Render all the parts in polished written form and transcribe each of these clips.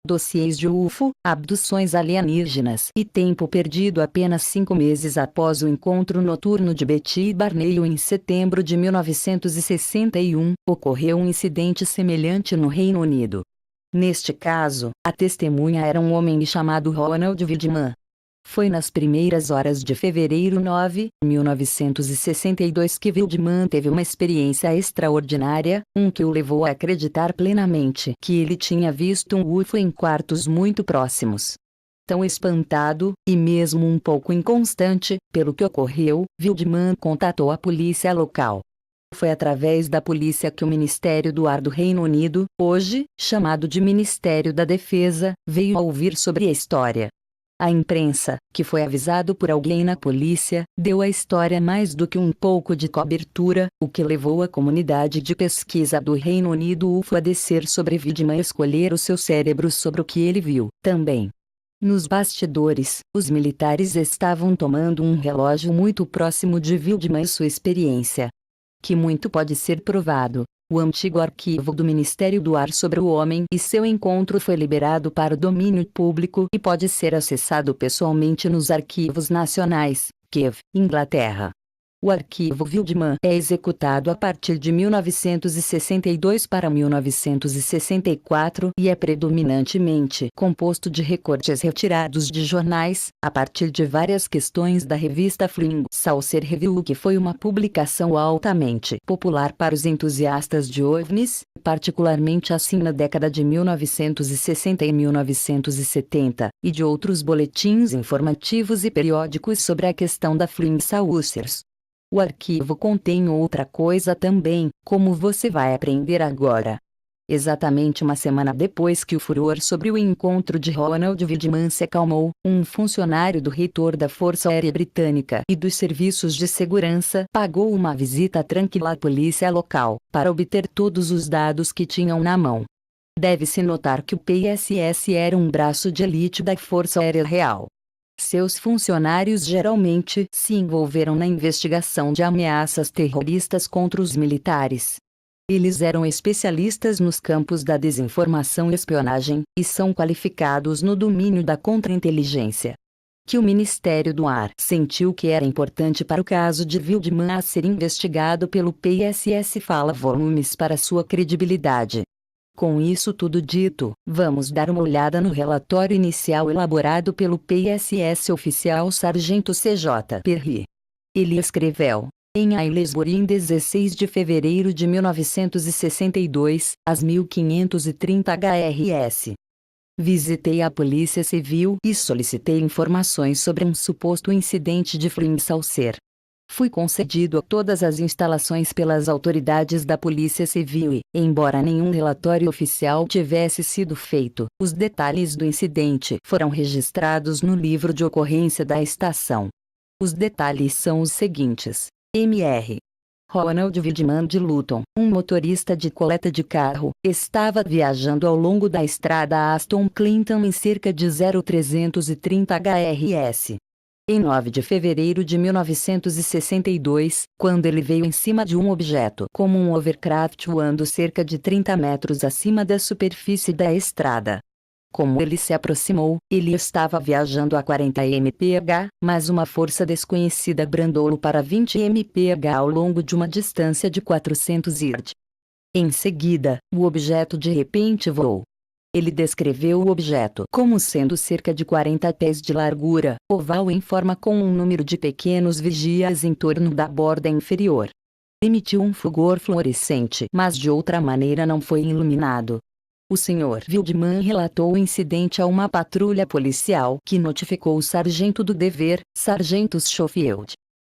dossiês de UFO, abduções alienígenas e tempo perdido. Apenas 5 meses após o encontro noturno de Betty Barney em setembro de 1961, ocorreu um incidente semelhante no Reino Unido. Neste caso, a testemunha era um homem chamado Ronald Wildman. Foi nas primeiras horas de fevereiro 9, 1962 que Wildman teve uma experiência extraordinária, que o levou a acreditar plenamente que ele tinha visto um UFO em quartos muito próximos. Tão espantado, e mesmo um pouco inconstante, pelo que ocorreu, Wildman contatou a polícia local. Foi através da polícia que o Ministério do Ar do Reino Unido, hoje chamado de Ministério da Defesa, veio a ouvir sobre a história. A imprensa, que foi avisado por alguém na polícia, deu à história mais do que um pouco de cobertura, o que levou a comunidade de pesquisa do Reino Unido UFO a descer sobre Wildman e escolher o seu cérebro sobre o que ele viu. Também, nos bastidores, os militares estavam tomando um relógio muito próximo de Wildman e sua experiência, que muito pode ser provado. O antigo arquivo do Ministério do Ar sobre o homem e seu encontro foi liberado para o domínio público e pode ser acessado pessoalmente nos arquivos nacionais, Kew, Inglaterra. O arquivo Wildman é executado a partir de 1962 para 1964 e é predominantemente composto de recortes retirados de jornais, a partir de várias questões da revista Flying Saucer Review, que foi uma publicação altamente popular para os entusiastas de OVNIs, particularmente assim na década de 1960 e 1970, e de outros boletins informativos e periódicos sobre a questão da Flying Saucers. O arquivo contém outra coisa também, como você vai aprender agora. Exatamente uma semana depois que o furor sobre o encontro de Ronald Wildman se acalmou, um funcionário do reitor da Força Aérea Britânica e dos serviços de segurança pagou uma visita tranquila à polícia local, para obter todos os dados que tinham na mão. Deve-se notar que o PSS era um braço de elite da Força Aérea Real. Seus funcionários geralmente se envolveram na investigação de ameaças terroristas contra os militares. Eles eram especialistas nos campos da desinformação e espionagem, e são qualificados no domínio da contra-inteligência. Que o Ministério do Ar sentiu que era importante para o caso de Wildman a ser investigado pelo PSS fala volumes para sua credibilidade. Com isso tudo dito, vamos dar uma olhada no relatório inicial elaborado pelo PSS oficial Sargento C.J. Perry. Ele escreveu, em Aylesbury em 16 de fevereiro de 1962, às 1530 HRS. Visitei a Polícia Civil e solicitei informações sobre um suposto incidente de Flying Saucer. Fui concedido a todas as instalações pelas autoridades da Polícia Civil e, embora nenhum relatório oficial tivesse sido feito, os detalhes do incidente foram registrados no livro de ocorrência da estação. Os detalhes são os seguintes. Mr. Ronald Wildman de Luton, um motorista de coleta de carro, estava viajando ao longo da estrada Aston Clinton em cerca de 0330 HRS. Em 9 de fevereiro de 1962, quando ele veio em cima de um objeto como um overcraft voando cerca de 30 metros acima da superfície da estrada. Como ele se aproximou, ele estava viajando a 40 mph, mas uma força desconhecida brandou-o para 20 mph ao longo de uma distância de 400 yards. Em seguida, o objeto de repente voou. Ele descreveu o objeto como sendo cerca de 40 pés de largura, oval em forma com um número de pequenos vigias em torno da borda inferior. Emitiu um fulgor fluorescente, mas de outra maneira não foi iluminado. O Sr. Wildman relatou o incidente a uma patrulha policial que notificou o sargento do dever, Sargento Schofield.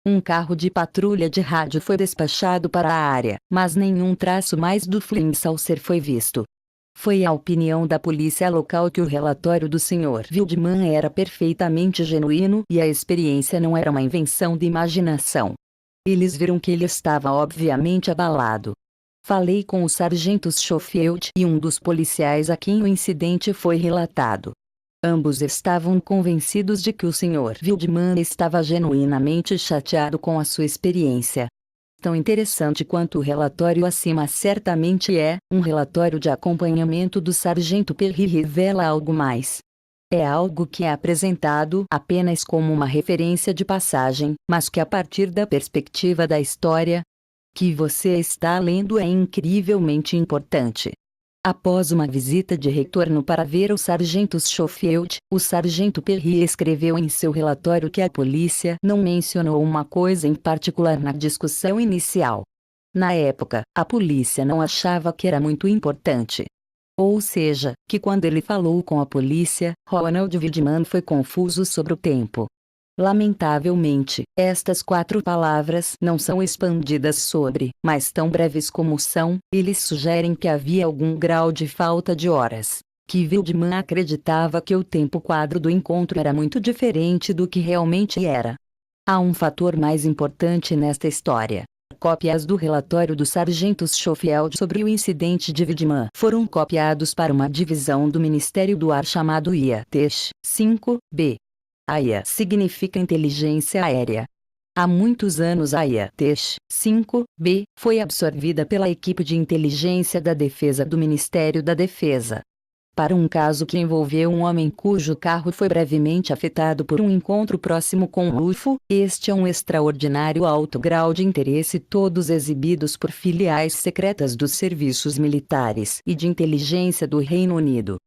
Um carro de patrulha de rádio foi despachado para a área, mas nenhum traço mais do Flying Saucer foi visto. Foi a opinião da polícia local que o relatório do Sr. Wildman era perfeitamente genuíno e a experiência não era uma invenção de imaginação. Eles viram que ele estava obviamente abalado. Falei com o sargento Schofield e um dos policiais a quem o incidente foi relatado. Ambos estavam convencidos de que o Sr. Wildman estava genuinamente chateado com a sua experiência. Tão interessante quanto o relatório acima certamente é, um relatório de acompanhamento do sargento Perry revela algo mais. É algo que é apresentado apenas como uma referência de passagem, mas que a partir da perspectiva da história que você está lendo é incrivelmente importante. Após uma visita de retorno para ver o sargento Schofield, o sargento Perry escreveu em seu relatório que a polícia não mencionou uma coisa em particular na discussão inicial. Na época, a polícia não achava que era muito importante. Ou seja, que quando ele falou com a polícia, Ronald Widman foi confuso sobre o tempo. Lamentavelmente, estas 4 palavras não são expandidas sobre, mas tão breves como são, eles sugerem que havia algum grau de falta de horas. Que Widman acreditava que o tempo quadro do encontro era muito diferente do que realmente era. Há um fator mais importante nesta história. Cópias do relatório do sargento Schofield sobre o incidente de Widman foram copiados para uma divisão do Ministério do Ar chamado IA-5B. AIA significa inteligência aérea. Há muitos anos a IA-5B foi absorvida pela equipe de inteligência da defesa do Ministério da Defesa. Para um caso que envolveu um homem cujo carro foi brevemente afetado por um encontro próximo com um UFO, este é um extraordinário alto grau de interesse, todos exibidos por filiais secretas dos serviços militares e de inteligência do Reino Unido.